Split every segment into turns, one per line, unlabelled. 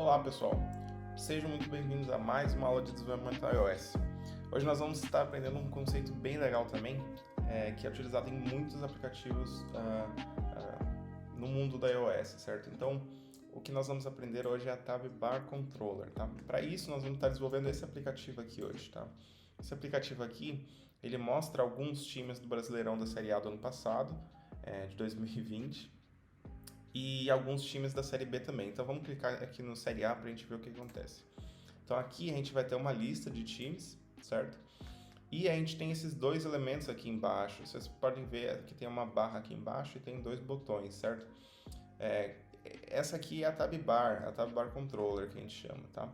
Olá pessoal, sejam muito bem-vindos a mais uma aula de desenvolvimento iOS. Hoje nós vamos estar aprendendo um conceito bem legal também, que é utilizado em muitos aplicativos no mundo da iOS, certo? Então, o que nós vamos aprender hoje é a Tab Bar Controller, tá? Para isso, nós vamos estar desenvolvendo esse aplicativo aqui hoje, tá? Esse aplicativo aqui, ele mostra alguns times do Brasileirão da Série A do ano passado, de 2020, e alguns times da Série B também. Então vamos clicar aqui no Série A para a gente ver o que acontece. Então aqui a gente vai ter uma lista de times, certo? E a gente tem esses dois elementos aqui embaixo. Vocês podem ver que tem uma barra aqui embaixo e tem dois botões, certo? Essa aqui é a Tab Bar Controller que a gente chama, tá?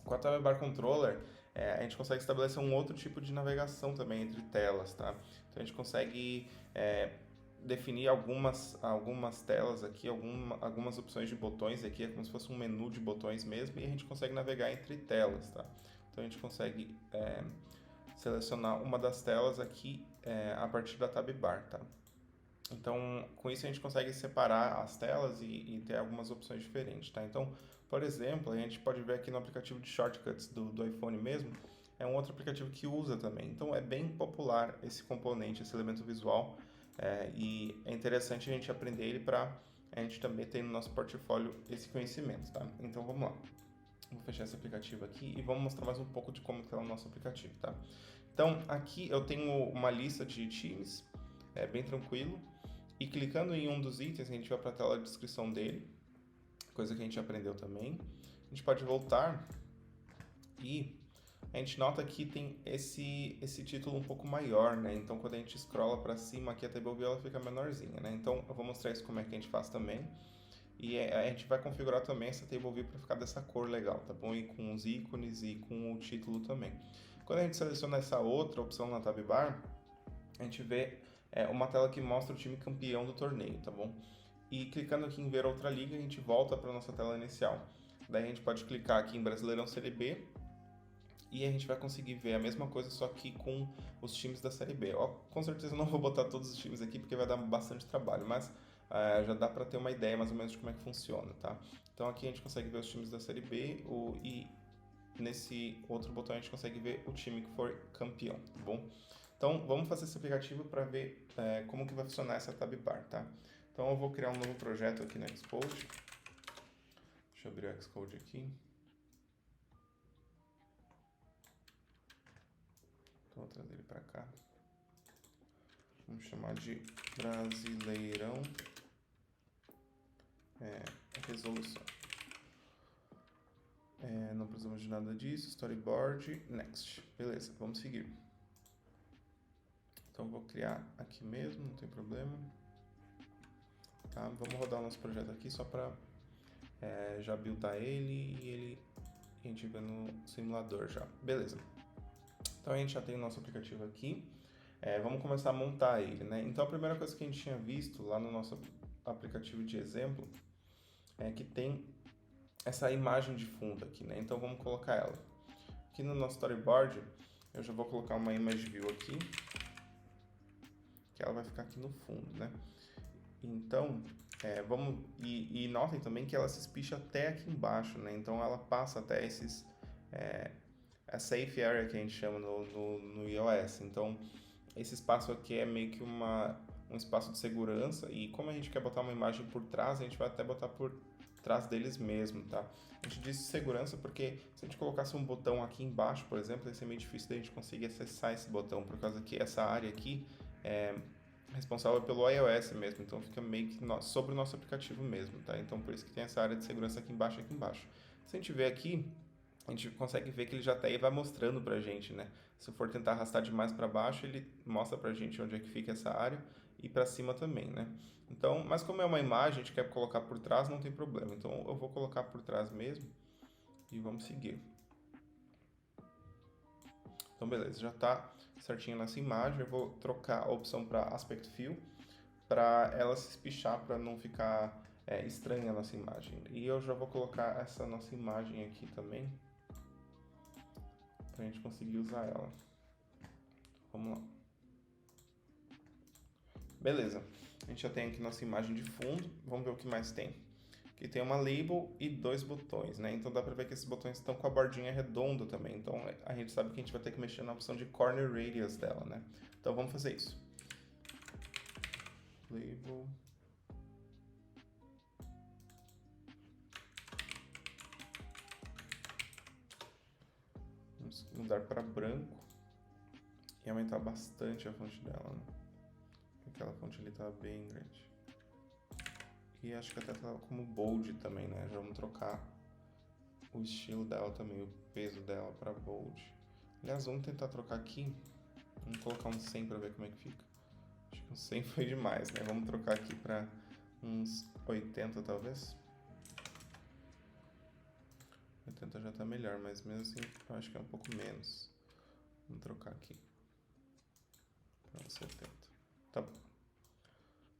Com a Tab Bar Controller, a gente consegue estabelecer um outro tipo de navegação também entre telas, tá? Então a gente consegue definir algumas telas aqui, algumas opções de botões aqui, é como se fosse um menu de botões mesmo, e a gente consegue navegar entre telas, tá? Então a gente consegue selecionar uma das telas aqui a partir da Tab Bar, tá? Então, com isso a gente consegue separar as telas e ter algumas opções diferentes, tá? Então, por exemplo, a gente pode ver aqui no aplicativo de shortcuts do iPhone mesmo, é um outro aplicativo que usa também. Então, é bem popular esse componente, esse elemento visual, e é interessante a gente aprender ele para a gente também ter no nosso portfólio esse conhecimento, tá? Então, vamos lá. Vou fechar esse aplicativo aqui e vamos mostrar mais um pouco de como que é o nosso aplicativo, tá? Então, aqui eu tenho uma lista de times, bem tranquilo. E clicando em um dos itens, a gente vai para a tela de descrição dele, coisa que a gente aprendeu também. A gente pode voltar e a gente nota que tem esse título um pouco maior, né? Então, quando a gente scrolla para cima aqui, a table view ela fica menorzinha, né? Então, eu vou mostrar isso como é que a gente faz também. E a gente vai configurar também essa table view para ficar dessa cor legal, tá bom? E com os ícones e com o título também. Quando a gente seleciona essa outra opção na tab bar, a gente vê uma tela que mostra o time campeão do torneio, tá bom? E clicando aqui em ver outra liga, a gente volta para nossa tela inicial. Daí a gente pode clicar aqui em Brasileirão Série B e a gente vai conseguir ver a mesma coisa, só que com os times da Série B. Ó, com certeza eu não vou botar todos os times aqui porque vai dar bastante trabalho, mas já dá para ter uma ideia mais ou menos de como é que funciona, tá? Então aqui a gente consegue ver os times da Série B e nesse outro botão a gente consegue ver o time que for campeão, tá bom? Então, vamos fazer esse aplicativo para ver como que vai funcionar essa Tab Bar, tá? Então, eu vou criar um novo projeto aqui no Xcode. Deixa eu abrir o Xcode aqui. Então, vou trazer ele para cá. Vamos chamar de Brasileirão Resolução. Não precisamos de nada disso. Storyboard, Next. Beleza, vamos seguir. Então, vou criar aqui mesmo, não tem problema. Tá? Vamos rodar o nosso projeto aqui só para já buildar ele e a gente vê no simulador já. Beleza. Então, a gente já tem o nosso aplicativo aqui. Vamos começar a montar ele, né? Então, a primeira coisa que a gente tinha visto lá no nosso aplicativo de exemplo é que tem essa imagem de fundo aqui, né? Então, vamos colocar ela. Aqui no nosso storyboard, eu já vou colocar uma image view aqui, que ela vai ficar aqui no fundo, né? Então, e notem também que ela se espicha até aqui embaixo, né? Então, ela passa até a safe area que a gente chama no iOS. Então, esse espaço aqui é meio que um espaço de segurança, e como a gente quer botar uma imagem por trás, a gente vai até botar por trás deles mesmo, tá? A gente diz segurança porque se a gente colocasse um botão aqui embaixo, por exemplo, ia ser meio difícil da gente conseguir acessar esse botão, por causa que essa área aqui é responsável pelo iOS mesmo, então fica meio que sobre o nosso aplicativo mesmo, tá? Então por isso que tem essa área de segurança aqui embaixo. Se a gente ver aqui, a gente consegue ver que ele já até vai mostrando pra gente, né? Se eu for tentar arrastar demais para baixo, ele mostra pra gente onde é que fica essa área e para cima também, né? Então, mas como é uma imagem, a gente quer colocar por trás, não tem problema. Então eu vou colocar por trás mesmo e vamos seguir. Então beleza, já está certinho nessa imagem. Eu vou trocar a opção para Aspect Fill para ela se espichar, para não ficar estranha a nossa imagem. E eu já vou colocar essa nossa imagem aqui também, para a gente conseguir usar ela. Vamos lá. Beleza, a gente já tem aqui nossa imagem de fundo. Vamos ver o que mais tem. que tem uma label e 2 botões, né? Então dá pra ver que esses botões estão com a bordinha redonda também. Então a gente sabe que a gente vai ter que mexer na opção de corner radius dela, né? Então vamos fazer isso. Label. Vamos mudar para branco e aumentar bastante a fonte dela, né? Aquela fonte ali tá bem grande. E acho que até tá como bold também, né? Já vamos trocar o estilo dela também, o peso dela para bold. Aliás, vamos tentar trocar aqui. Vamos colocar um 100 para ver como é que fica. Acho que um 100 foi demais, né? Vamos trocar aqui para uns 80 talvez. 80 já tá melhor, mas mesmo assim eu acho que é um pouco menos. Vamos trocar aqui para 70. Tá bom.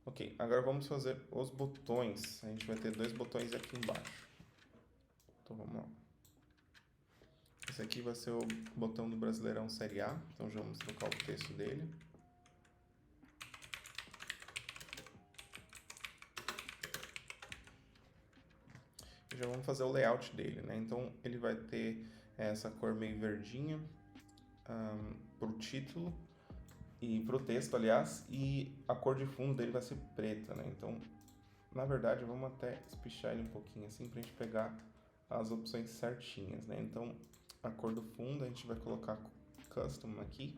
Ok, agora vamos fazer os botões. A gente vai ter 2 botões aqui embaixo. Então vamos lá. Esse aqui vai ser o botão do Brasileirão Série A. Então já vamos trocar o texto dele. E já vamos fazer o layout dele, né? Então ele vai ter essa cor meio verdinha para o título. E pro texto, aliás, e a cor de fundo dele vai ser preta, né? Então, na verdade, vamos até espichar ele um pouquinho assim pra gente pegar as opções certinhas, né? Então, a cor do fundo a gente vai colocar custom aqui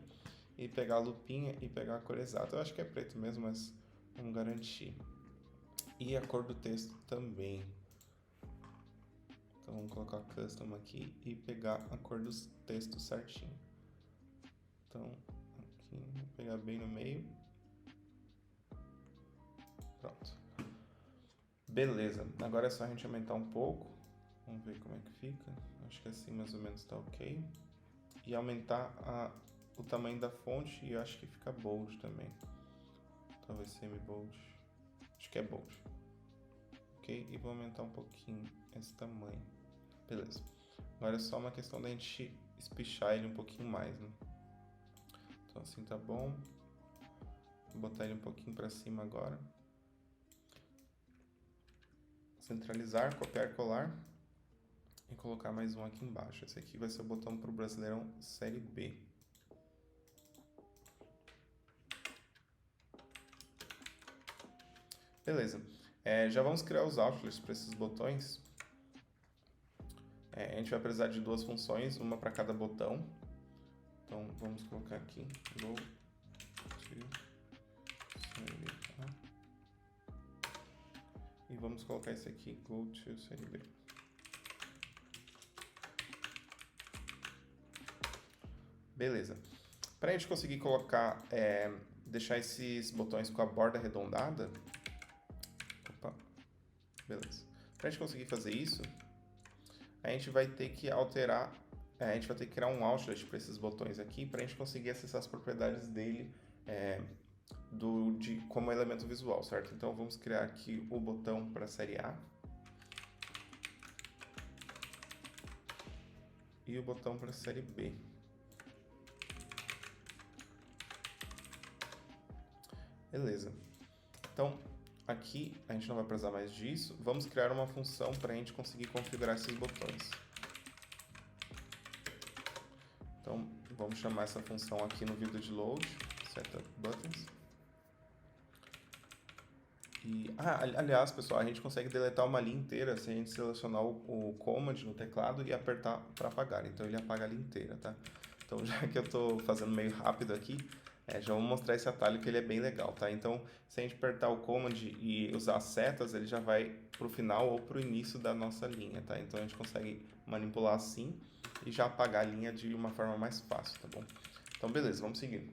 e pegar a lupinha e pegar a cor exata. Eu acho que é preto mesmo, mas vamos garantir. E a cor do texto também. Então, vamos colocar custom aqui e pegar a cor do texto certinho. Então, vou pegar bem no meio. Pronto. Beleza. Agora é só a gente aumentar um pouco. Vamos ver como é que fica. Acho que assim mais ou menos tá ok. E aumentar o tamanho da fonte. E eu acho que fica bold também. Talvez semi-bold. Acho que é bold. Ok? E vou aumentar um pouquinho esse tamanho. Beleza. Agora é só uma questão da gente espichar ele um pouquinho mais, né? Então assim tá bom. Vou botar ele um pouquinho para cima agora. Centralizar, copiar e colar. E colocar mais um aqui embaixo. Esse aqui vai ser o botão para o Brasileirão Série B. Beleza. Já vamos criar os outlets para esses botões. A gente vai precisar de 2 funções, uma para cada botão. Então vamos colocar aqui go to série A. E vamos colocar esse aqui go to série B. Beleza. Para a gente conseguir colocar, deixar esses botões com a borda arredondada. Opa. Beleza. Para a gente conseguir fazer isso, a gente vai ter que alterar. A gente vai ter que criar um outlet para esses botões aqui para a gente conseguir acessar as propriedades dele como elemento visual, certo? Então vamos criar aqui o botão para a série A e o botão para a série B. Beleza. Então aqui a gente não vai precisar mais disso. Vamos criar uma função para a gente conseguir configurar esses botões. Então, vamos chamar essa função aqui no vídeo de load, setup buttons. E, aliás, pessoal, a gente consegue deletar uma linha inteira se a gente selecionar o command no teclado e apertar para apagar. Então, ele apaga a linha inteira, tá? Então, já que eu estou fazendo meio rápido aqui, já vou mostrar esse atalho que ele é bem legal, tá? Então, se a gente apertar o command e usar as setas, ele já vai para o final ou para o início da nossa linha, tá? Então, a gente consegue manipular assim e já apagar a linha de uma forma mais fácil, tá bom? Então, beleza, vamos seguir.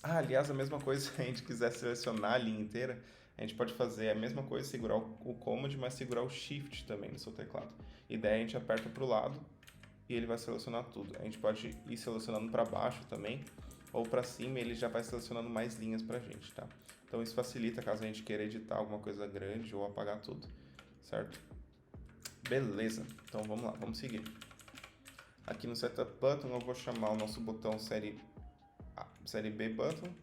Aliás, a mesma coisa, se a gente quiser selecionar a linha inteira, a gente pode fazer a mesma coisa, segurar o command, mas segurar o shift também no seu teclado. E daí a gente aperta para o lado e ele vai selecionar tudo. A gente pode ir selecionando para baixo também, ou para cima, ele já vai selecionando mais linhas pra gente, tá? Então isso facilita caso a gente queira editar alguma coisa grande ou apagar tudo, certo? Beleza, então vamos lá, vamos seguir. Aqui no Setup Button eu vou chamar o nosso botão série B Button.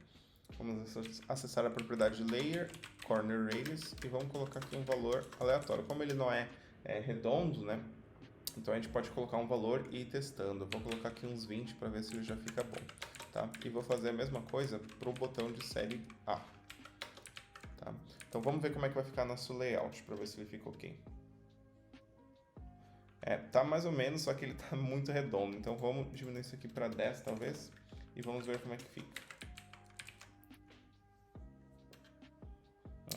Vamos acessar a propriedade Layer, corner radius e vamos colocar aqui um valor aleatório. Como ele não é redondo, né? Então a gente pode colocar um valor e ir testando. Eu vou colocar aqui uns 20 para ver se ele já fica bom, tá? E vou fazer a mesma coisa para o botão de série A, tá? Então vamos ver como é que vai ficar nosso layout para ver se ele fica ok. Tá mais ou menos, só que ele tá muito redondo. Então vamos diminuir isso aqui para 10 talvez e vamos ver como é que fica.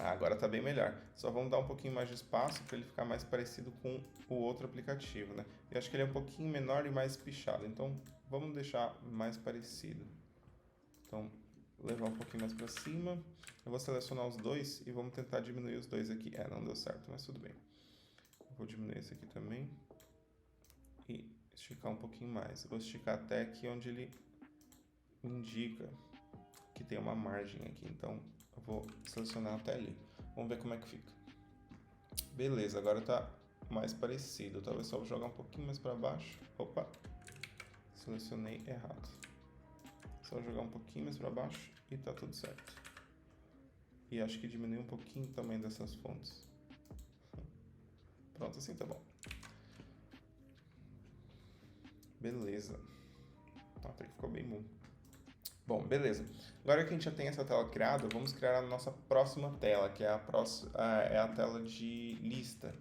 Agora tá bem melhor. Só vamos dar um pouquinho mais de espaço para ele ficar mais parecido com o outro aplicativo, né? Eu acho que ele é um pouquinho menor e mais pichado, então vamos deixar mais parecido. Então, levar um pouquinho mais para cima. Eu vou selecionar os dois e vamos tentar diminuir os dois aqui. Não deu certo, mas tudo bem. Vou diminuir esse aqui também. E esticar um pouquinho mais. Eu vou esticar até aqui onde ele indica que tem uma margem aqui, então eu vou selecionar até ali. Vamos ver como é que fica. Beleza, agora tá mais parecido. Talvez só vou jogar um pouquinho mais para baixo. Opa, selecionei errado. Só jogar um pouquinho mais para baixo e tá tudo certo. E acho que diminui um pouquinho o tamanho dessas fontes. Pronto, assim tá bom. Beleza. Até que ficou bem bom. Bom, beleza. Agora que a gente já tem essa tela criada, vamos criar a nossa próxima tela, que é a tela de lista,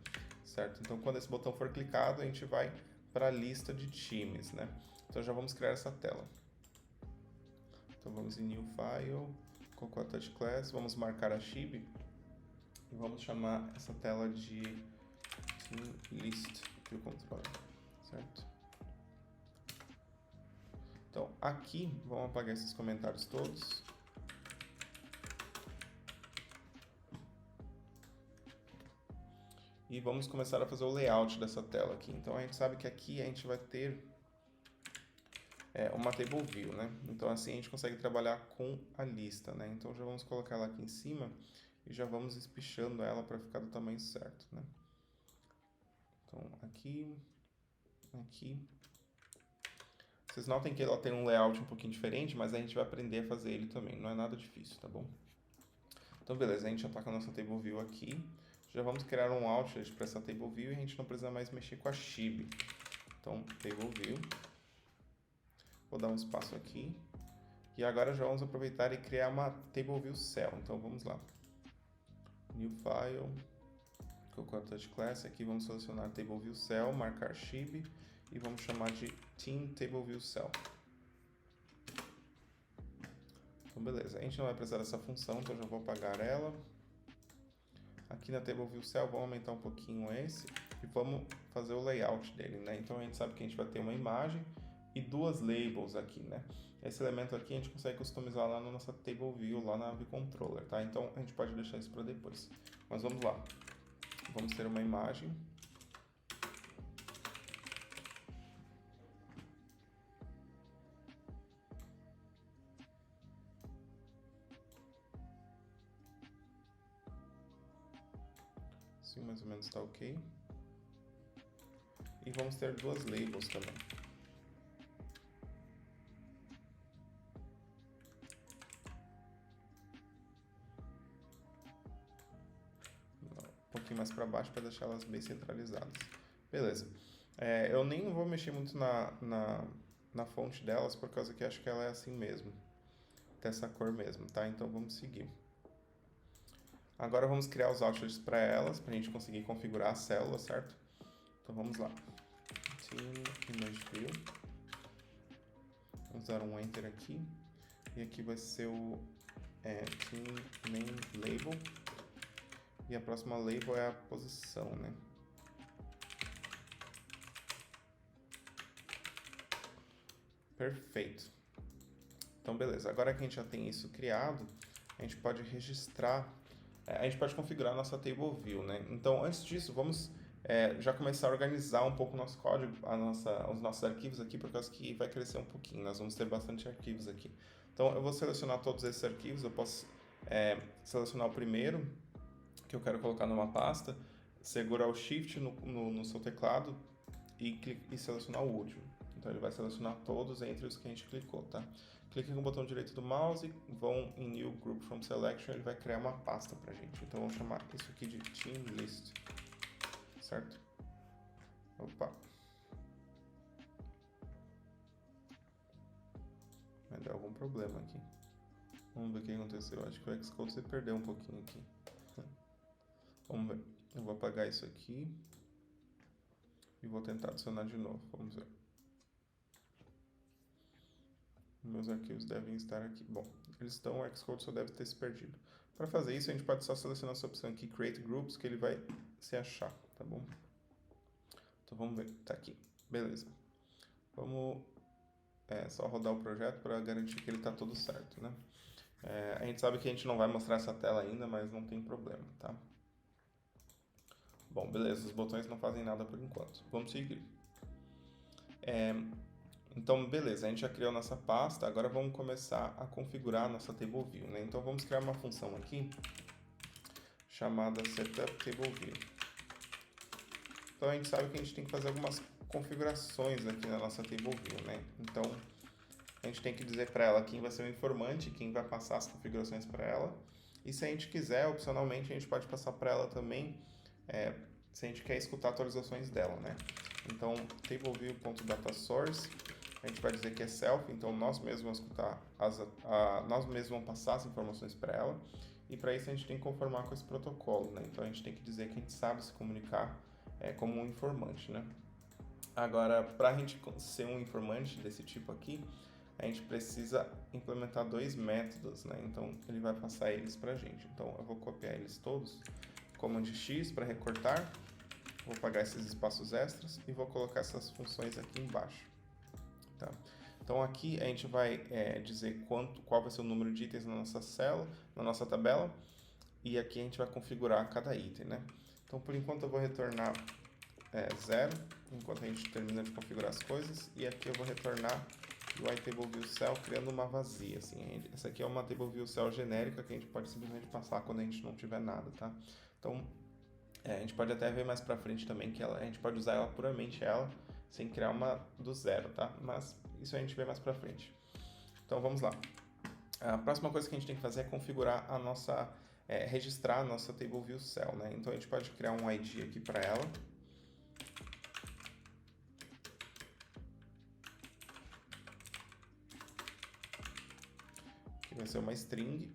certo? Então, quando esse botão for clicado, a gente vai para a lista de times, né? Então, já vamos criar essa tela. Então, vamos em New File, Cocoa Touch Class, vamos marcar a Chibi e vamos chamar essa tela de Team List, aqui o controle, certo? Então, aqui, vamos apagar esses comentários todos. E vamos começar a fazer o layout dessa tela aqui. Então, a gente sabe que aqui a gente vai ter uma table view, né? Então, assim a gente consegue trabalhar com a lista, né? Então, já vamos colocar ela aqui em cima e já vamos espichando ela para ficar do tamanho certo, né? Então, aqui, aqui. Vocês notem que ela tem um layout um pouquinho diferente, mas a gente vai aprender a fazer ele também, não é nada difícil, tá bom? Então, beleza, a gente já está com a nossa table view aqui. Já vamos criar um outlet para essa table view e a gente não precisa mais mexer com a Chibi. Então, table view. Vou dar um espaço aqui. E agora já vamos aproveitar e criar uma table view cell. Então, vamos lá. New File, Cocoa Touch Class. Aqui vamos selecionar table view cell, marcar Chibi. E vamos chamar de Team Table View Cell. Então, beleza. A gente não vai precisar dessa função, então já vou apagar ela. Aqui na Table View Cell, vamos aumentar um pouquinho esse e vamos fazer o layout dele, né? Então, a gente sabe que a gente vai ter uma imagem e duas labels aqui, né? Esse elemento aqui a gente consegue customizar lá na nossa Table View, lá na VController, tá? Então, a gente pode deixar isso para depois. Mas vamos lá. Vamos ter uma imagem. Assim mais ou menos está ok. E vamos ter duas labels também. Um pouquinho mais para baixo para deixar elas bem centralizadas. Beleza. Eu nem vou mexer muito na fonte delas, por causa que acho que ela é assim mesmo. Dessa cor mesmo, tá? Então vamos seguir. Agora vamos criar os outlets para elas, para a gente conseguir configurar a célula, certo? Então vamos lá. Team Image View. Vamos dar um Enter aqui. E aqui vai ser o Team Main Label. E a próxima label é a posição, né? Perfeito. Então, beleza. Agora que a gente já tem isso criado, a gente pode registrar, a gente pode configurar a nossa table view, né? Então, antes disso, vamos já começar a organizar um pouco o nosso código, os nossos arquivos aqui, por causa que vai crescer um pouquinho. Nós vamos ter bastante arquivos aqui. Então, eu vou selecionar todos esses arquivos. Eu posso selecionar o primeiro, que eu quero colocar numa pasta, segurar o Shift no seu teclado e selecionar o último. Então ele vai selecionar todos entre os que a gente clicou, tá? Clique com o botão direito do mouse, vão em New Group from Selection, ele vai criar uma pasta pra gente. Então vamos chamar isso aqui de Team List, certo? Opa! Vai dar algum problema aqui. Vamos ver o que aconteceu. Acho que o Xcode você perdeu um pouquinho aqui. Vamos ver. Eu vou apagar isso aqui e vou tentar adicionar de novo. Vamos ver. Meus arquivos devem estar aqui. Bom, eles estão, o Xcode só deve ter se perdido. Para fazer isso, a gente pode só selecionar essa opção aqui, Create Groups, que ele vai se achar, tá bom? Então vamos ver, tá aqui. Beleza. Vamos só rodar o projeto para garantir que ele está tudo certo, né? A gente sabe que a gente não vai mostrar essa tela ainda, mas não tem problema, tá? Bom, beleza, os botões não fazem nada por enquanto. Vamos seguir. Então, beleza, a gente já criou nossa pasta, agora vamos começar a configurar a nossa Table View, né? Então, vamos criar uma função aqui, chamada Setup Table View. Então, a gente sabe que a gente tem que fazer algumas configurações aqui na nossa Table View, né? Então, a gente tem que dizer para ela quem vai ser o informante, quem vai passar as configurações para ela. E se a gente quiser, opcionalmente, a gente pode passar para ela também, se a gente quer escutar atualizações dela, né? Então, tableview.dataSource, a gente vai dizer que é self, então nós mesmos vamos escutar, nós mesmos vamos passar as informações para ela. E para isso a gente tem que conformar com esse protocolo, né? Então a gente tem que dizer que a gente sabe se comunicar como um informante, né? Agora, para a gente ser um informante desse tipo aqui, a gente precisa implementar dois métodos, né? Então ele vai passar eles para a gente. Então eu vou copiar eles todos, Command X para recortar, vou apagar esses espaços extras e vou colocar essas funções aqui embaixo, tá? Então aqui a gente vai dizer qual vai ser o número de itens na nossa célula, na nossa tabela, e aqui a gente vai configurar cada item, né? Então por enquanto eu vou retornar 0, enquanto a gente termina de configurar as coisas, e aqui eu vou retornar UI Table View Cell criando uma vazia, assim. Essa aqui é uma Table View Cell genérica que a gente pode simplesmente passar quando a gente não tiver nada, tá? Então a gente pode até ver mais pra frente também que a gente pode usar ela puramente sem criar uma do zero, tá? Mas isso a gente vê mais pra frente. Então vamos lá. A próxima coisa que a gente tem que fazer é configurar a nossa, registrar a nossa Table View Cell, né? Então a gente pode criar um ID aqui para ela. Que vai ser uma string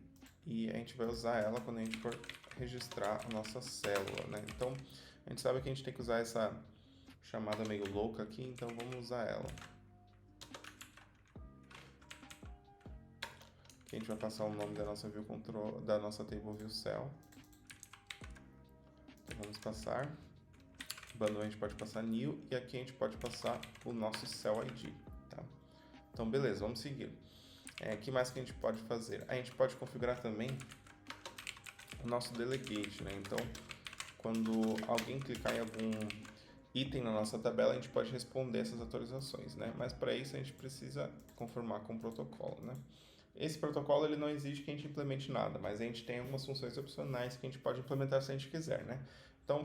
e a gente vai usar ela quando a gente for registrar a nossa célula, né? Então a gente sabe que a gente tem que usar essa chamada meio louca aqui, então vamos usar ela. Aqui a gente vai passar o nome da nossa view control, da nossa table view cell. Então vamos passar. Bundle a gente pode passar new e aqui a gente pode passar o nosso cell ID, tá? Então beleza, vamos seguir. O que mais que a gente pode fazer? A gente pode configurar também o nosso delegate, né? Então, quando alguém clicar em algum item na nossa tabela, a gente pode responder essas atualizações, né? Mas para isso a gente precisa conformar com o protocolo, né? Esse protocolo ele não exige que a gente implemente nada, mas a gente tem algumas funções opcionais que a gente pode implementar se a gente quiser, né? Então,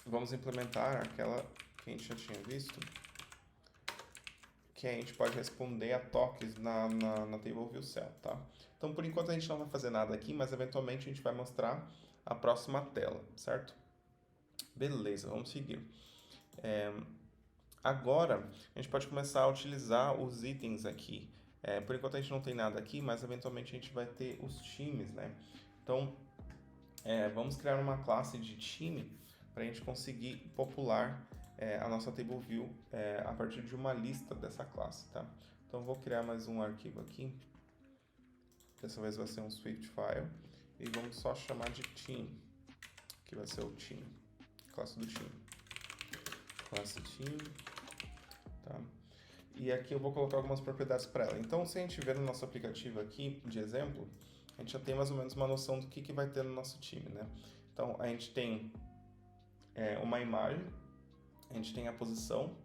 vamos implementar aquela que a gente já tinha visto, que a gente pode responder a toques na Table View Cell, tá? Então, por enquanto a gente não vai fazer nada aqui, mas eventualmente a gente vai mostrar a próxima tela, certo? Beleza, vamos seguir. Agora, a gente pode começar a utilizar os itens aqui. Por enquanto a gente não tem nada aqui, mas eventualmente a gente vai ter os times, né? Então, vamos criar uma classe de time para a gente conseguir popular a nossa Table View a partir de uma lista dessa classe, tá? Então, eu vou criar mais um arquivo aqui. Dessa vez vai ser um Swift file. E vamos só chamar de team, que vai ser o team, classe do team. Classe team, tá? E aqui eu vou colocar algumas propriedades para ela. Então, se a gente ver no nosso aplicativo aqui, de exemplo, a gente já tem mais ou menos uma noção do que vai ter no nosso time, né? Então, a gente tem uma imagem, a gente tem a posição,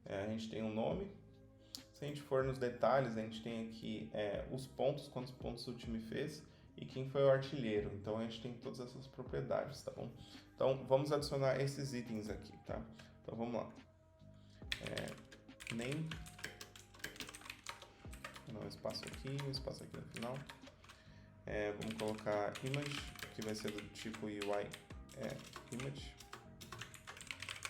a gente tem um nome. Se a gente for nos detalhes, a gente tem aqui os pontos, quantos pontos o time fez e quem foi o artilheiro. Então, a gente tem todas essas propriedades, tá bom? Então, vamos adicionar esses itens aqui, tá? Então, vamos lá. name, um espaço aqui no final. Vamos colocar image, que vai ser do tipo UI image.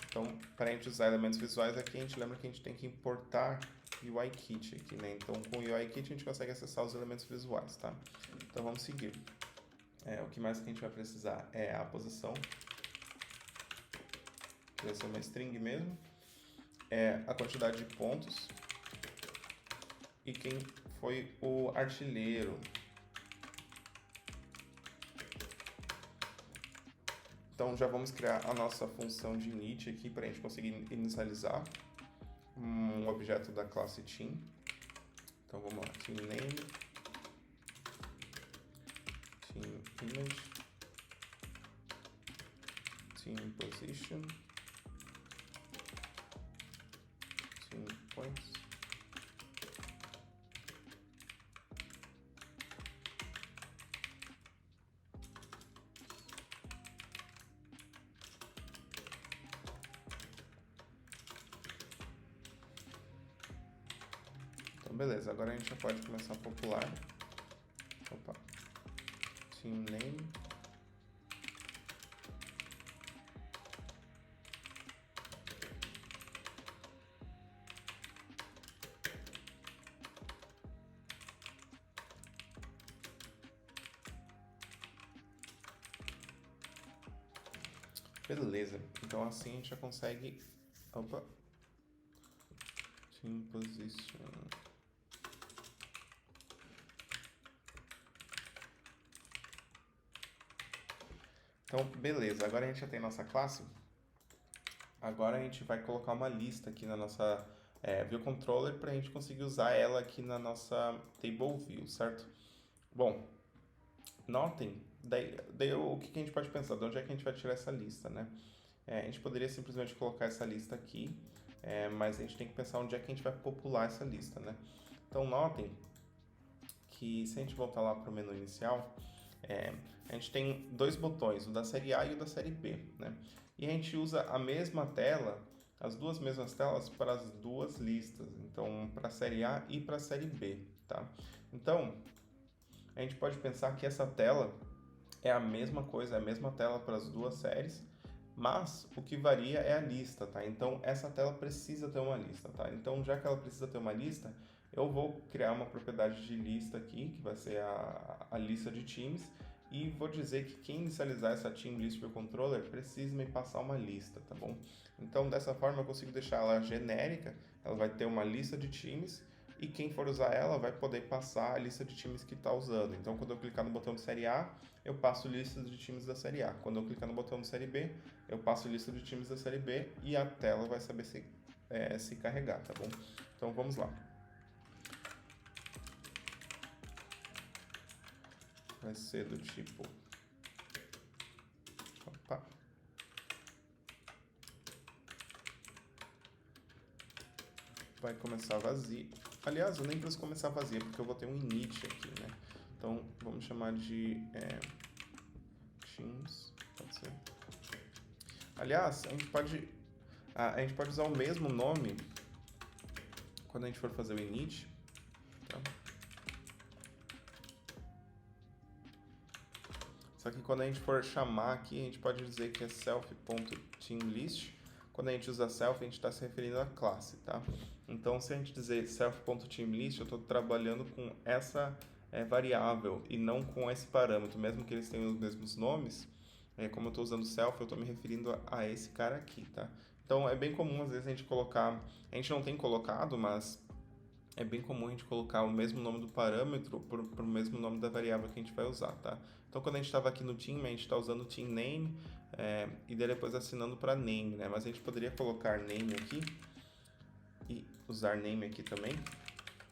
Então, para a gente usar elementos visuais aqui, a gente lembra que a gente tem que importar UIKit aqui, né? Então, com o UIKit a gente consegue acessar os elementos visuais, tá? Então, vamos seguir. O que mais que a gente vai precisar é a posição, que vai ser uma string mesmo, a quantidade de pontos e quem foi o artilheiro. Então, já vamos criar a nossa função de init aqui para a gente conseguir inicializar um objeto da classe team. Então, vamos lá, team name, team image, team position, team points. Então, beleza, agora a gente já pode começar a popular. Opa. Team name. Beleza, então assim a gente já consegue. Opa. Team position. Então, beleza, agora a gente já tem nossa classe. Agora a gente vai colocar uma lista aqui na nossa View Controller para a gente conseguir usar ela aqui na nossa Table View, certo? Bom, notem, daí o que a gente pode pensar? De onde é que a gente vai tirar essa lista, né? A gente poderia simplesmente colocar essa lista aqui, mas a gente tem que pensar onde é que a gente vai popular essa lista, né? Então, notem que se a gente voltar lá para o menu inicial, a gente tem dois botões, o da série A e o da série B, né? E a gente usa a mesma tela, as duas mesmas telas para as duas listas, então para a série A e para a série B, tá? Então, a gente pode pensar que essa tela é a mesma coisa, é a mesma tela para as duas séries, mas o que varia é a lista, tá? Então, essa tela precisa ter uma lista, tá? Então, já que ela precisa ter uma lista, eu vou criar uma propriedade de lista aqui, que vai ser a lista de times, e vou dizer que quem inicializar essa team list view controller precisa me passar uma lista, tá bom? Então, dessa forma, eu consigo deixar ela genérica, ela vai ter uma lista de times, e quem for usar ela vai poder passar a lista de times que está usando. Então, quando eu clicar no botão de série A, eu passo lista de times da série A. Quando eu clicar no botão de série B, eu passo lista de times da série B e a tela vai saber se carregar, tá bom? Então, vamos lá. Vai ser do tipo... Opa. Vai começar vazio. Aliás, eu nem preciso começar vazia, porque eu vou ter um init aqui, né? Então, vamos chamar de teams, pode ser. Aliás, a gente pode usar o mesmo nome quando a gente for fazer o init, tá? Só que quando a gente for chamar aqui, a gente pode dizer que é self.teamList. Quando a gente usa self, a gente está se referindo à classe, tá? Então, se a gente dizer self.teamList, eu estou trabalhando com essa variável e não com esse parâmetro, mesmo que eles tenham os mesmos nomes. Como eu estou usando self, eu estou me referindo a esse cara aqui, tá? Então, é bem comum, às vezes, a gente colocar... A gente não tem colocado, mas é bem comum a gente colocar o mesmo nome do parâmetro para o mesmo nome da variável que a gente vai usar, tá? Então, quando a gente estava aqui no team, a gente está usando o team name e daí depois assinando para name, né? Mas a gente poderia colocar name aqui e usar name aqui também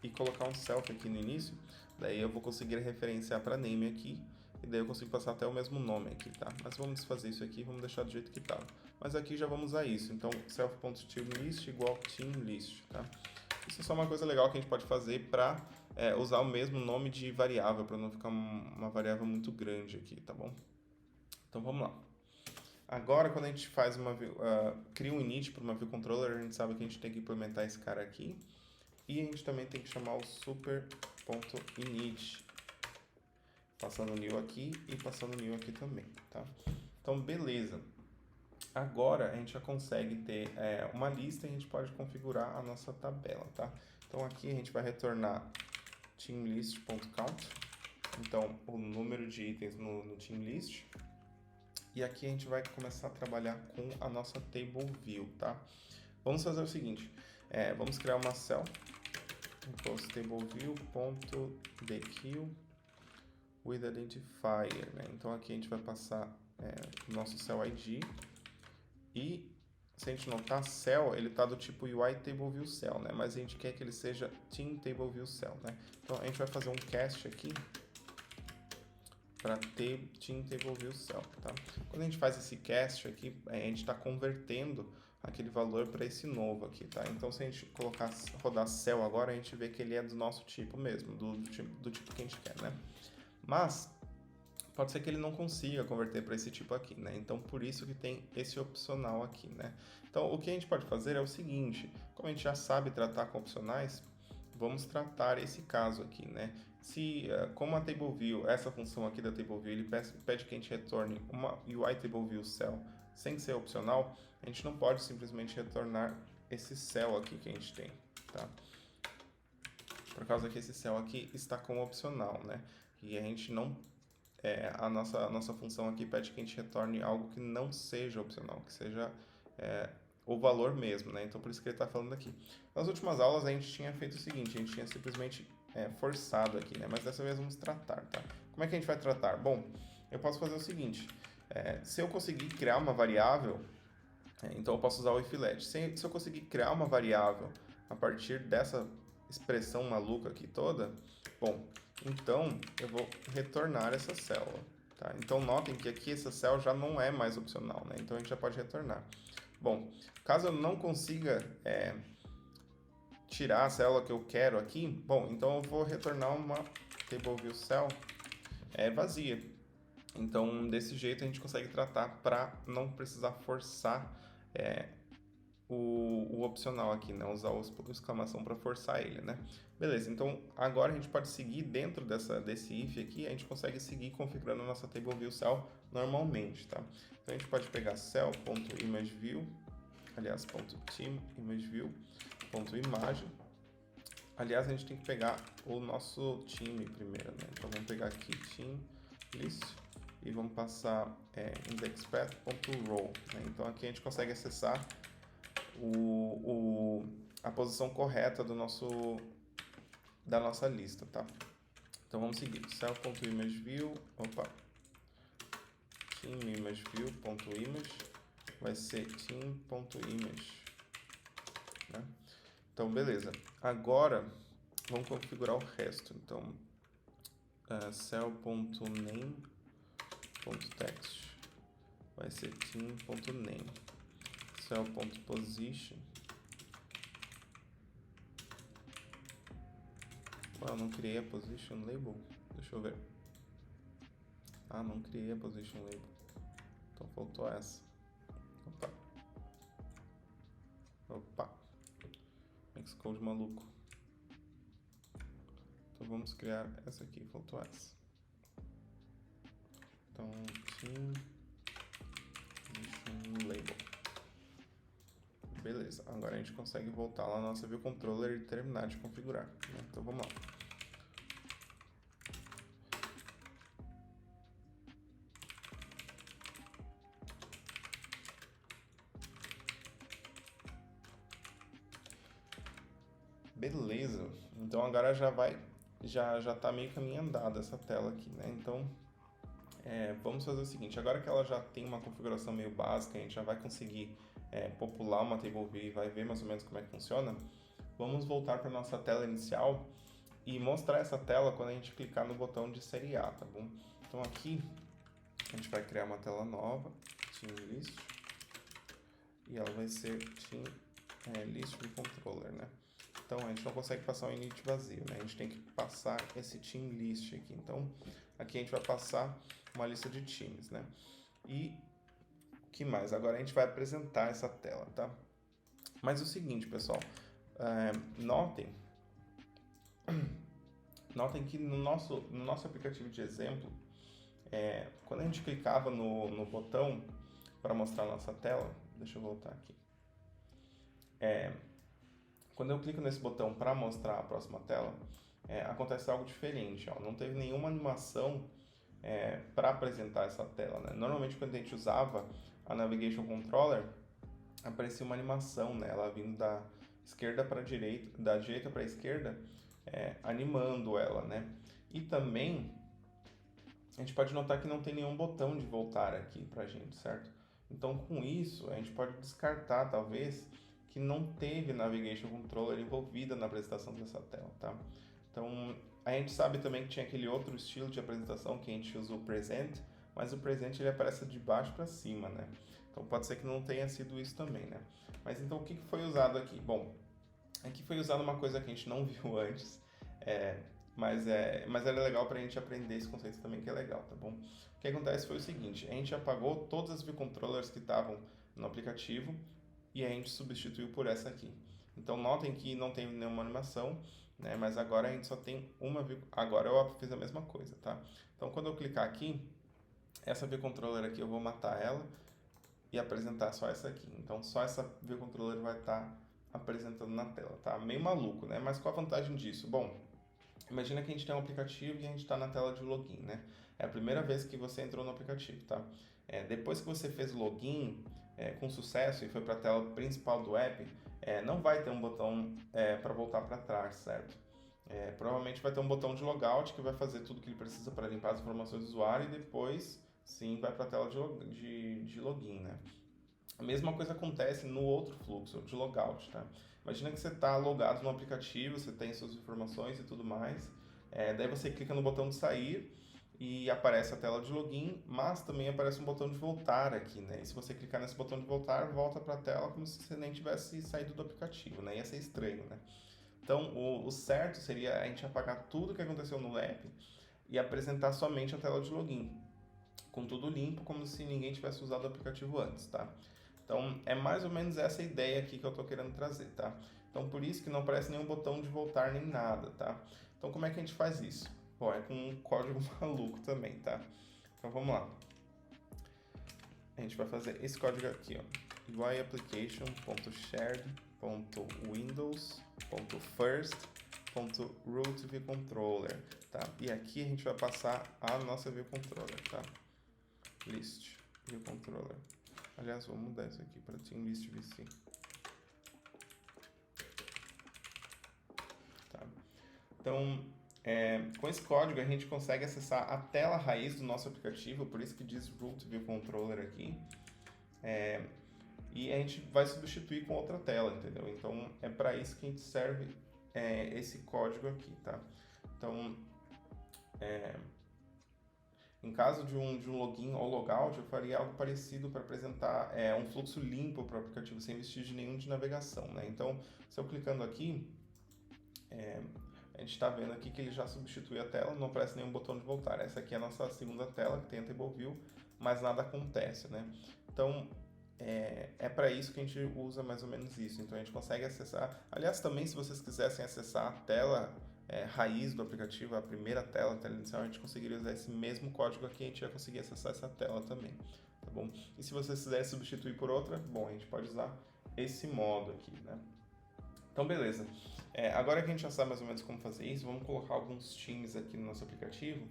e colocar um self aqui no início. Daí eu vou conseguir referenciar para name aqui e daí eu consigo passar até o mesmo nome aqui, tá? Mas vamos desfazer isso aqui, vamos deixar do jeito que estava. Mas aqui já vamos usar isso. Então, self.teamList igual teamList, tá? Isso é só uma coisa legal que a gente pode fazer para usar o mesmo nome de variável, para não ficar uma variável muito grande aqui, tá bom? Então, vamos lá. Agora, quando a gente faz cria um init para uma view controller, a gente sabe que a gente tem que implementar esse cara aqui. E a gente também tem que chamar o super.init, passando new aqui e passando new aqui também, tá? Então, beleza. Agora, a gente já consegue ter uma lista e a gente pode configurar a nossa tabela, tá? Então, aqui a gente vai retornar teamlist.count, então, o número de itens no teamlist. E aqui a gente vai começar a trabalhar com a nossa table view, tá? Vamos fazer o seguinte, vamos criar uma cell, tableview.dequeue with identifier, né? Então aqui a gente vai passar o nosso cell ID e se a gente notar, cell ele tá do tipo UI tableview cell, né? Mas a gente quer que ele seja team tableview cell, né? Então a gente vai fazer um cast aqui para ter team tableview cell, tá? Quando a gente faz esse cast aqui, a gente está convertendo aquele valor para esse novo aqui, tá? Então, se a gente rodar cell agora, a gente vê que ele é do nosso tipo mesmo, do tipo que a gente quer, né? Mas, pode ser que ele não consiga converter para esse tipo aqui, né? Então, por isso que tem esse opcional aqui, né? Então, o que a gente pode fazer é o seguinte, como a gente já sabe tratar com opcionais, vamos tratar esse caso aqui, né? Se, como a TableView, essa função aqui da TableView, ele pede que a gente retorne uma UI TableView cell sem ser opcional, a gente não pode simplesmente retornar esse cell aqui que a gente tem, tá? Por causa que esse cell aqui está como opcional, né? E a gente não... a nossa função aqui pede que a gente retorne algo que não seja opcional, que seja o valor mesmo, né? Então, por isso que ele está falando aqui. Nas últimas aulas, a gente tinha feito o seguinte, a gente tinha simplesmente forçado aqui, né? Mas dessa vez vamos tratar, tá? Como é que a gente vai tratar? Bom, eu posso fazer o seguinte, se eu conseguir criar uma variável, então eu posso usar o if-let. Se eu conseguir criar uma variável a partir dessa expressão maluca aqui toda, bom, então eu vou retornar essa célula, tá? Então notem que aqui essa célula já não é mais opcional, né? Então a gente já pode retornar. Bom, caso eu não consiga tirar a célula que eu quero aqui, bom, então eu vou retornar uma TableViewCell vazia. Então, desse jeito a gente consegue tratar para não precisar forçar o opcional aqui, né? Usar o exclamação para forçar ele, né? Beleza, então agora a gente pode seguir dentro desse if aqui, a gente consegue seguir configurando a nossa TableViewCell normalmente, tá? Então a gente pode pegar cell.imageview, aliás, .teamImageView.imagem. Aliás, a gente tem que pegar o nosso time primeiro, né? Então vamos pegar aqui teamList e vamos passar indexpath.row, né? Então aqui a gente consegue acessar a posição correta da nossa lista, tá? Então vamos seguir, cell.imageview, teamImageView.image vai ser team.image, né? Então, beleza. Agora, vamos configurar o resto. Então, cell.name.text vai ser team.name. Cell.position. Eu não criei a position label. Deixa eu ver. Ah, não criei a position label. Então, faltou essa. Opa. Xcode maluco. Então vamos criar essa aqui, faltou essa. Então, team label. Beleza, agora a gente consegue voltar lá na nossa view controller e terminar de configurar, né? Então vamos lá. Beleza, então agora já tá meio caminho andado essa tela aqui, né? Então, vamos fazer o seguinte, agora que ela já tem uma configuração meio básica, a gente já vai conseguir popular uma TableView e vai ver mais ou menos como é que funciona, vamos voltar para nossa tela inicial e mostrar essa tela quando a gente clicar no botão de série A, tá bom? Então aqui, a gente vai criar uma tela nova, TeamList, e ela vai ser TeamList Controller, né? Então, a gente não consegue passar um init vazio, né? A gente tem que passar esse team list aqui. Então, aqui a gente vai passar uma lista de times, né? E o Que mais? Agora a gente vai apresentar essa tela, tá? Mas é o seguinte, pessoal, notem que no nosso aplicativo de exemplo, quando a gente clicava no botão para mostrar a nossa tela, deixa eu voltar aqui. Quando eu clico nesse botão para mostrar a próxima tela, acontece algo diferente, ó. Não teve nenhuma animação para apresentar essa tela, né? Normalmente quando a gente usava a Navigation Controller, aparecia uma animação, né? Ela vindo da esquerda para direita, da direita para a esquerda, animando ela, né? E também a gente pode notar que não tem nenhum botão de voltar aqui pra gente, certo? Então com isso a gente pode descartar talvez que não teve Navigation Controller envolvida na apresentação dessa tela, tá? Então a gente sabe também que tinha aquele outro estilo de apresentação que a gente usa o Present, mas o Present ele aparece de baixo para cima, né? Então pode ser que não tenha sido isso também, né? Mas então o que foi usado aqui? Bom, aqui foi usada uma coisa que a gente não viu antes, mas era legal para a gente aprender esse conceito também, que é legal, tá bom? O que acontece foi o seguinte, a gente apagou todas as view controllers que estavam no aplicativo e a gente substituiu por essa aqui. Então notem que não tem nenhuma animação, né? Mas agora a gente só tem uma view, agora eu fiz a mesma coisa, tá? Então quando eu clicar aqui, essa view controller aqui eu vou matar ela e apresentar só essa aqui. Então só essa view controller vai estar apresentando na tela, tá? Meio maluco, né? Mas qual a vantagem disso? Bom, imagina que a gente tem um aplicativo e a gente está na tela de login, né? É a primeira vez que você entrou no aplicativo, tá? Depois que você fez o login com sucesso e foi para a tela principal do app, não vai ter um botão para voltar para trás, certo? Provavelmente vai ter um botão de logout que vai fazer tudo que ele precisa para limpar as informações do usuário e depois, sim, vai para a tela de login, né? A mesma coisa acontece no outro fluxo, de logout, tá? Imagina que você está logado no aplicativo, você tem suas informações e tudo mais, daí você clica no botão de sair e aparece a tela de login, mas também aparece um botão de voltar aqui, né? E se você clicar nesse botão de voltar, volta para a tela como se você nem tivesse saído do aplicativo, né? Ia ser estranho, né? Então, o certo seria a gente apagar tudo que aconteceu no app e apresentar somente a tela de login, com tudo limpo, como se ninguém tivesse usado o aplicativo antes, tá? Então, é mais ou menos essa ideia aqui que eu estou querendo trazer, tá? Então, por isso que não aparece nenhum botão de voltar nem nada, tá? Então, como é que a gente faz isso? Bom, é com um código maluco também, tá? Então, vamos lá. A gente vai fazer esse código aqui, ó. uiapplication.shared.windows.first.root.viewcontroller, tá? E aqui a gente vai passar a nossa viewcontroller, tá? List viewcontroller. Aliás, vou mudar isso aqui para TeamList VC. Tá. Então, com esse código a gente consegue acessar a tela raiz do nosso aplicativo, por isso que diz Root View Controller aqui. E a gente vai substituir com outra tela, entendeu? Então, é para isso que a gente serve esse código aqui, tá? Então, em caso de um login ou logout, eu faria algo parecido para apresentar um fluxo limpo para o aplicativo, sem vestígio nenhum de navegação, né? Então, se eu clicando aqui, a gente está vendo aqui que ele já substitui a tela, não aparece nenhum botão de voltar. Essa aqui é a nossa segunda tela, que tem a Table View, mas nada acontece, né? Então, é para isso que a gente usa mais ou menos isso. Então, a gente consegue acessar... Aliás, também, se vocês quisessem acessar a tela raiz do aplicativo, a primeira tela, a tela inicial, a gente conseguiria usar esse mesmo código aqui, a gente ia conseguir acessar essa tela também, tá bom? E se vocês quiserem substituir por outra, bom, a gente pode usar esse modo aqui, né? Então, beleza. Agora que a gente já sabe mais ou menos como fazer isso, vamos colocar alguns times aqui no nosso aplicativo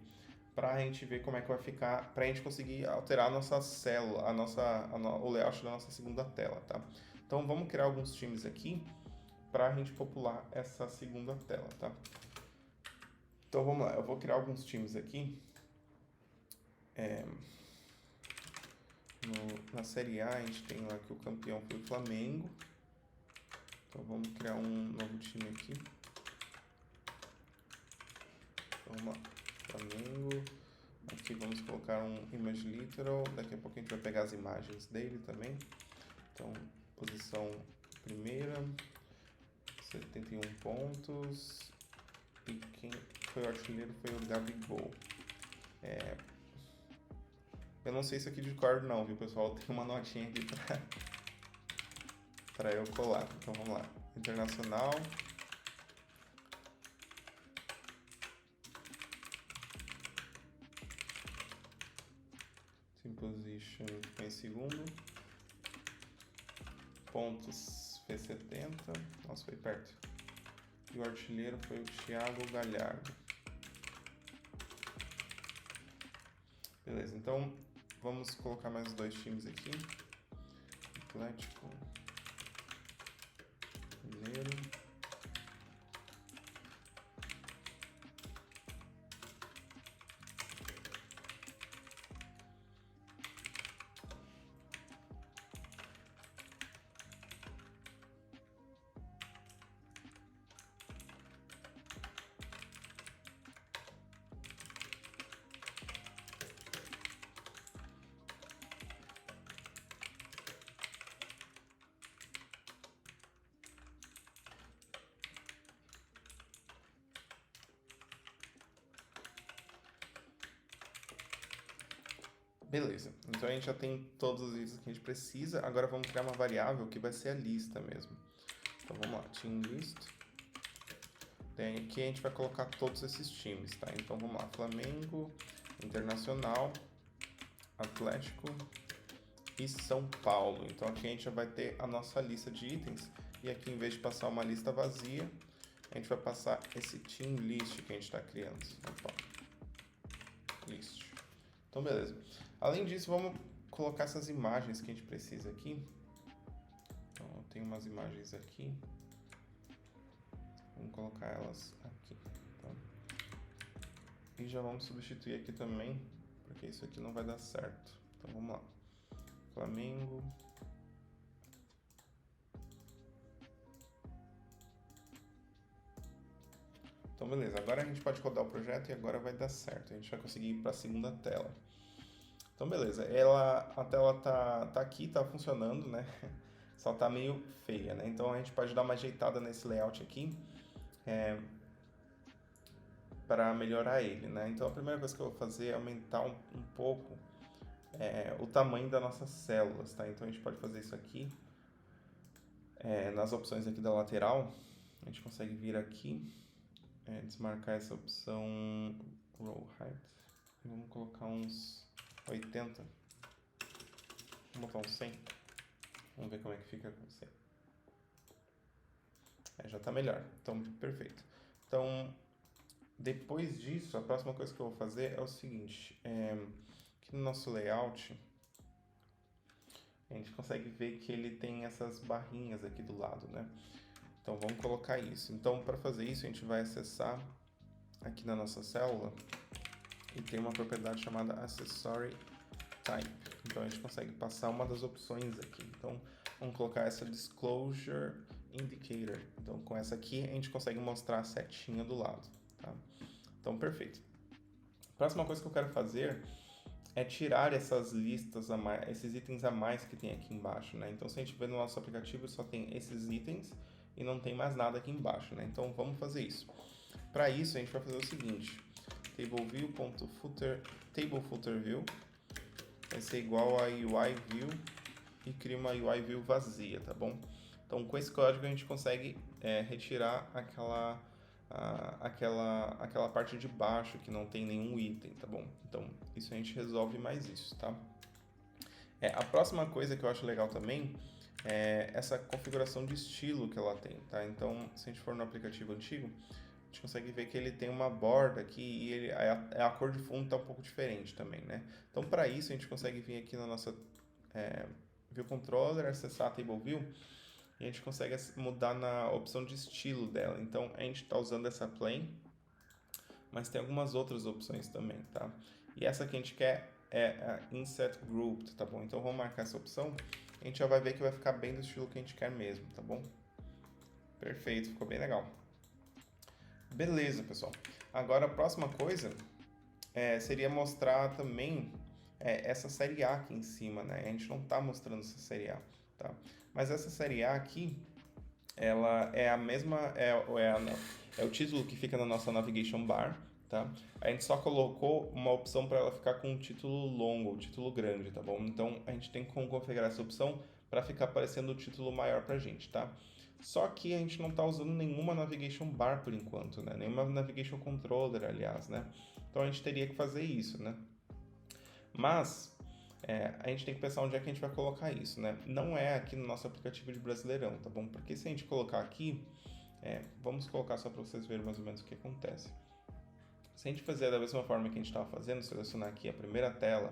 para a gente ver como é que vai ficar, para a gente conseguir alterar a nossa célula, o layout da nossa segunda tela, tá? Então, vamos criar alguns times aqui para a gente popular essa segunda tela, tá? Então, vamos lá. Eu vou criar alguns times aqui. Na Série A, a gente tem lá que o campeão foi o Flamengo. Então, vamos criar um novo time aqui. Então, vamos lá. Flamengo. Aqui vamos colocar um image literal. Daqui a pouco a gente vai pegar as imagens dele também. Então, posição primeira. 71 pontos. E quem foi o artilheiro foi o Gabigol. Eu não sei isso aqui de cor não, viu, pessoal? Tem uma notinha aqui para eu colar. Então vamos lá. Internacional. Team position em segundo. Pontos fez 70. Nossa, foi perto. E o artilheiro foi o Thiago Galhardo. Beleza, então vamos colocar mais 2 times aqui. Atlético Mineiro. Beleza, então a gente já tem todos os itens que a gente precisa. Agora vamos criar uma variável que vai ser a lista mesmo. Então vamos lá, team list. Daí aqui a gente vai colocar todos esses times, tá? Então vamos lá, Flamengo, Internacional, Atlético e São Paulo. Então aqui a gente já vai ter a nossa lista de itens. E aqui, em vez de passar uma lista vazia, a gente vai passar esse team list que a gente está criando. Opa. List. Então beleza. Além disso, vamos colocar essas imagens que a gente precisa aqui. Então, eu tenho umas imagens aqui. Vamos colocar elas aqui. Tá? E já vamos substituir aqui também, porque isso aqui não vai dar certo. Então, vamos lá. Flamengo. Então, beleza. Agora a gente pode rodar o projeto e agora vai dar certo. A gente vai conseguir ir para a segunda tela. Então, beleza, a tela tá aqui, tá funcionando, né? Só tá meio feia, né? Então, a gente pode dar uma ajeitada nesse layout aqui para melhorar ele, né? Então, a primeira coisa que eu vou fazer é aumentar um pouco o tamanho das nossas células, tá? Então, a gente pode fazer isso aqui. Nas opções aqui da lateral, a gente consegue vir aqui, desmarcar essa opção Row Height. E vamos colocar uns 80. Vamos botar um 100. Vamos ver como é que fica com 100. Já tá melhor. Então, perfeito. Então, depois disso, a próxima coisa que eu vou fazer é o seguinte. Aqui no nosso layout, a gente consegue ver que ele tem essas barrinhas aqui do lado, né? Então, vamos colocar isso. Então, para fazer isso, a gente vai acessar aqui na nossa célula e tem uma propriedade chamada Accessory Type. Então, a gente consegue passar uma das opções aqui. Então, vamos colocar essa Disclosure Indicator. Então, com essa aqui, a gente consegue mostrar a setinha do lado, tá? Então, perfeito. A próxima coisa que eu quero fazer é tirar essas listas a mais, esses itens a mais que tem aqui embaixo, né? Então, se a gente ver no nosso aplicativo, só tem esses itens e não tem mais nada aqui embaixo, né? Então, vamos fazer isso. Para isso, a gente vai fazer o seguinte. TableFooterView vai ser igual a UIView e cria uma UIView vazia, tá bom? Então, com esse código a gente consegue retirar aquela parte de baixo que não tem nenhum item, tá bom? Então, isso a gente resolve mais isso, tá? A próxima coisa que eu acho legal também é essa configuração de estilo que ela tem, tá? Então, se a gente for no aplicativo antigo, a gente consegue ver que ele tem uma borda aqui e a cor de fundo está um pouco diferente também, né? Então, para isso, a gente consegue vir aqui na nossa View Controller, acessar a Table View e a gente consegue mudar na opção de estilo dela. Então, a gente está usando essa Plain, mas tem algumas outras opções também, tá? E essa que a gente quer é a Inset Grouped, tá bom? Então, vamos marcar essa opção. A gente já vai ver que vai ficar bem do estilo que a gente quer mesmo, tá bom? Perfeito, ficou bem legal. Beleza, pessoal. Agora a próxima coisa seria mostrar também essa série A aqui em cima, né? A gente não está mostrando essa série A, tá? Mas essa série A aqui, ela é a mesma, é o título que fica na nossa navigation bar, tá? A gente só colocou uma opção para ela ficar com um título longo, um título grande, tá bom? Então a gente tem como configurar essa opção para ficar aparecendo o título maior pra gente, tá? Só que a gente não está usando nenhuma navigation bar por enquanto, né? Nenhuma navigation controller, aliás, né? Então a gente teria que fazer isso, né? Mas a gente tem que pensar onde é que a gente vai colocar isso, né? Não é aqui no nosso aplicativo de Brasileirão, tá bom? Porque se a gente colocar aqui, vamos colocar só para vocês verem mais ou menos o que acontece. Se a gente fizer da mesma forma que a gente estava fazendo, selecionar aqui a primeira tela,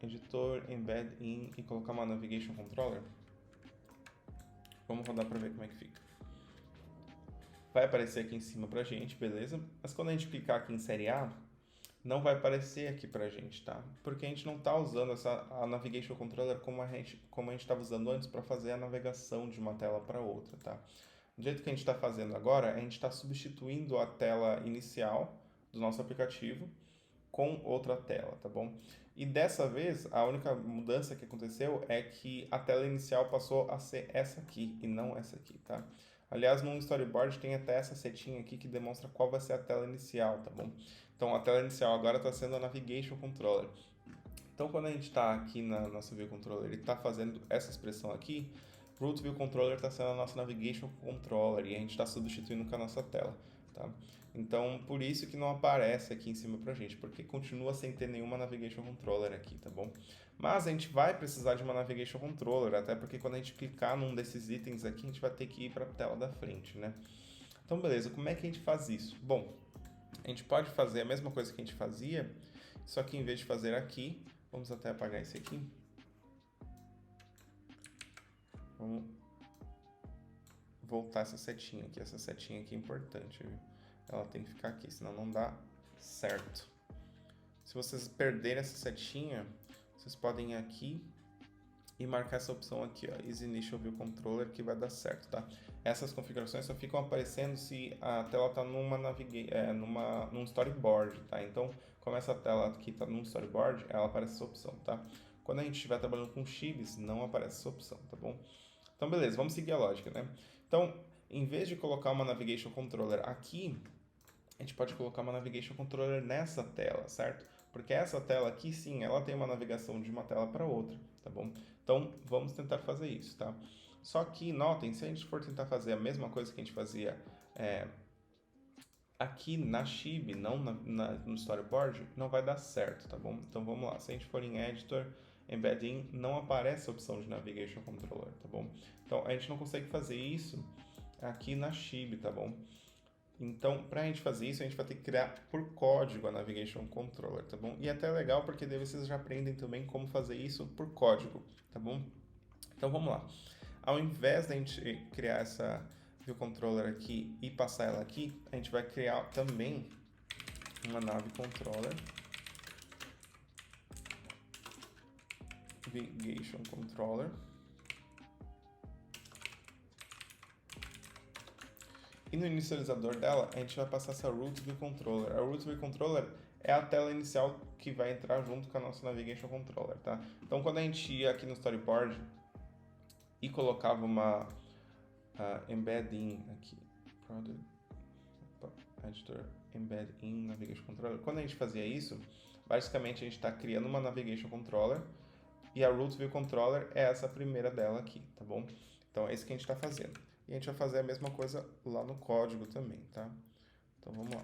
editor, embed in e colocar uma navigation controller, vamos rodar para ver como é que fica. Vai aparecer aqui em cima pra gente, beleza? Mas quando a gente clicar aqui em série A, não vai aparecer aqui pra gente, tá? Porque a gente não está usando a Navigation Controller como a gente estava usando antes para fazer a navegação de uma tela para outra, tá? Do jeito que a gente está fazendo agora, a gente está substituindo a tela inicial do nosso aplicativo com outra tela, tá bom? E dessa vez, a única mudança que aconteceu é que a tela inicial passou a ser essa aqui e não essa aqui, tá? Aliás, no storyboard tem até essa setinha aqui que demonstra qual vai ser a tela inicial, tá bom? Então, a tela inicial agora está sendo a Navigation Controller. Então, quando a gente está aqui na nossa View Controller, ele está fazendo essa expressão aqui, Root View Controller está sendo a nossa Navigation Controller e a gente está substituindo com a nossa tela, tá? Então, por isso que não aparece aqui em cima pra gente, porque continua sem ter nenhuma Navigation Controller aqui, tá bom? Mas a gente vai precisar de uma Navigation Controller, até porque quando a gente clicar num desses itens aqui, a gente vai ter que ir para a tela da frente, né? Então, beleza, como é que a gente faz isso? Bom, a gente pode fazer a mesma coisa que a gente fazia, só que em vez de fazer aqui, vamos até apagar esse aqui. Vamos voltar essa setinha aqui é importante, viu? Ela tem que ficar aqui, senão não dá certo. Se vocês perderem essa setinha, vocês podem ir aqui e marcar essa opção aqui, ó, Easy Initial View Controller, que vai dar certo, tá? Essas configurações só ficam aparecendo se a tela está num storyboard, tá? Então, como essa tela aqui está num storyboard, ela aparece essa opção, tá? Quando a gente estiver trabalhando com Chibis, não aparece essa opção, tá bom? Então, beleza, vamos seguir a lógica, né? Então, em vez de colocar uma Navigation Controller aqui, a gente pode colocar uma Navigation Controller nessa tela, certo? Porque essa tela aqui, sim, ela tem uma navegação de uma tela para outra, tá bom? Então, vamos tentar fazer isso, tá? Só que, notem, se a gente for tentar fazer a mesma coisa que a gente fazia aqui na Chibi, não no storyboard, não vai dar certo, tá bom? Então, vamos lá. Se a gente for em Editor, Embedding, não aparece a opção de Navigation Controller, tá bom? Então, a gente não consegue fazer isso aqui na Chibi, tá bom? Então, para a gente fazer isso, a gente vai ter que criar por código a Navigation Controller, tá bom? E é até legal porque daí vocês já aprendem também como fazer isso por código, tá bom? Então, vamos lá. Ao invés da gente criar essa View Controller aqui e passar ela aqui, a gente vai criar também uma Nav Controller, Navigation Controller. E no inicializador dela, a gente vai passar essa Root View Controller. A Root View Controller é a tela inicial que vai entrar junto com a nossa Navigation Controller, tá? Então, quando a gente ia aqui no storyboard e colocava uma embedding aqui, editor embed in Navigation Controller. Quando a gente fazia isso, basicamente a gente está criando uma Navigation Controller e a Root View Controller é essa primeira dela aqui, tá bom? Então, é isso que a gente está fazendo. E a gente vai fazer a mesma coisa lá no código também, tá? Então, vamos lá.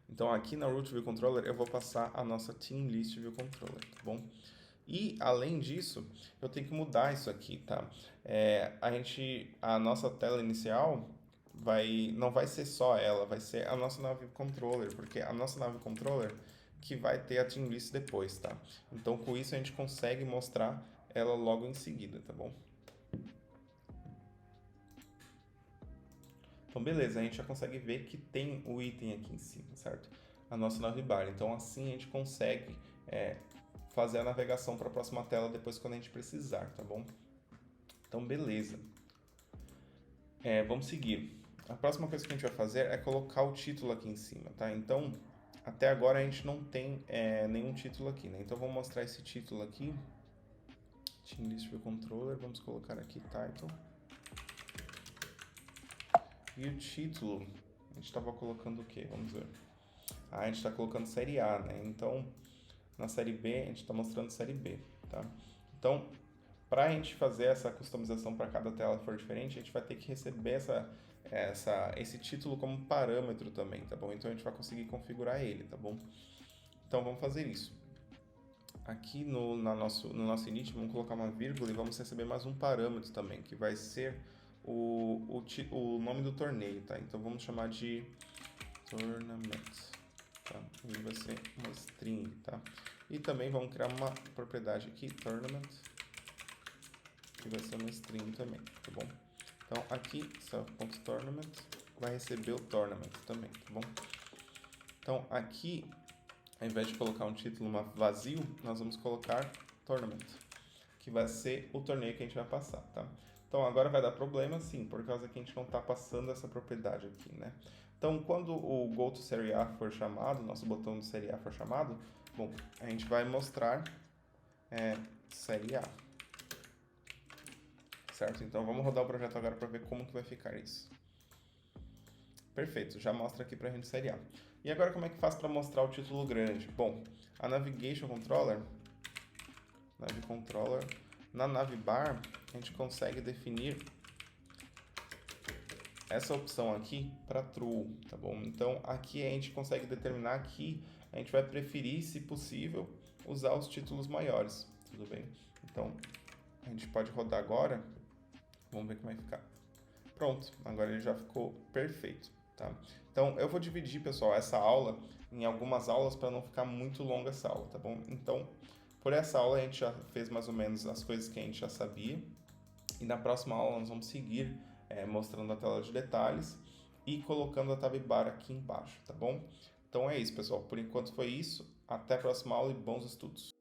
Então, aqui na Root View Controller, eu vou passar a nossa Team List View Controller, tá bom? E, além disso, eu tenho que mudar isso aqui, tá? A nossa tela inicial não vai ser só ela, vai ser a nossa Nav Controller, porque a nossa Nav Controller que vai ter a Team List depois, tá? Então, com isso, a gente consegue mostrar ela logo em seguida, tá bom? Então, beleza, a gente já consegue ver que tem o item aqui em cima, certo? A nossa navbar. Então, assim a gente consegue fazer a navegação para a próxima tela depois quando a gente precisar, tá bom? Então, beleza. Vamos seguir. A próxima coisa que a gente vai fazer é colocar o título aqui em cima, tá? Então, até agora a gente não tem nenhum título aqui, né? Então, vamos mostrar esse título aqui. Team List View Controller, vamos colocar aqui Title. E o título, a gente estava colocando o quê? Vamos ver. A gente está colocando série A, né? Então, na série B, a gente está mostrando série B, tá? Então, para a gente fazer essa customização para cada tela for diferente, a gente vai ter que receber esse título como parâmetro também, tá bom? Então, a gente vai conseguir configurar ele, tá bom? Então, vamos fazer isso. Aqui no nosso init, vamos colocar uma vírgula e vamos receber mais um parâmetro também, que vai ser o nome do torneio, tá? Então, vamos chamar de tournament, tá? E vai ser uma string, tá? E também vamos criar uma propriedade aqui, tournament, que vai ser uma string também, tá bom? Então, aqui, self.tournament, vai receber o tournament também, tá bom? Então, aqui, ao invés de colocar um título vazio, nós vamos colocar tournament, que vai ser o torneio que a gente vai passar, tá? Então, agora vai dar problema, sim, por causa que a gente não está passando essa propriedade aqui, né? Então, quando o GoToSerieA for chamado, nosso botão de série A for chamado, bom, a gente vai mostrar série A. Certo? Então, vamos rodar o projeto agora para ver como que vai ficar isso. Perfeito, já mostra aqui pra gente série A. E agora como é que faz para mostrar o título grande? Bom, a Navigation Controller, na navbar, a gente consegue definir essa opção aqui para true, tá bom? Então, aqui a gente consegue determinar que a gente vai preferir, se possível, usar os títulos maiores, tudo bem? Então, a gente pode rodar agora, vamos ver como vai ficar. Pronto, agora ele já ficou perfeito, tá? Então, eu vou dividir, pessoal, essa aula em algumas aulas para não ficar muito longa essa aula, tá bom? Então, por essa aula a gente já fez mais ou menos as coisas que a gente já sabia, e na próxima aula nós vamos seguir mostrando a tela de detalhes e colocando a tab bar aqui embaixo, tá bom? Então é isso, pessoal. Por enquanto foi isso. Até a próxima aula e bons estudos!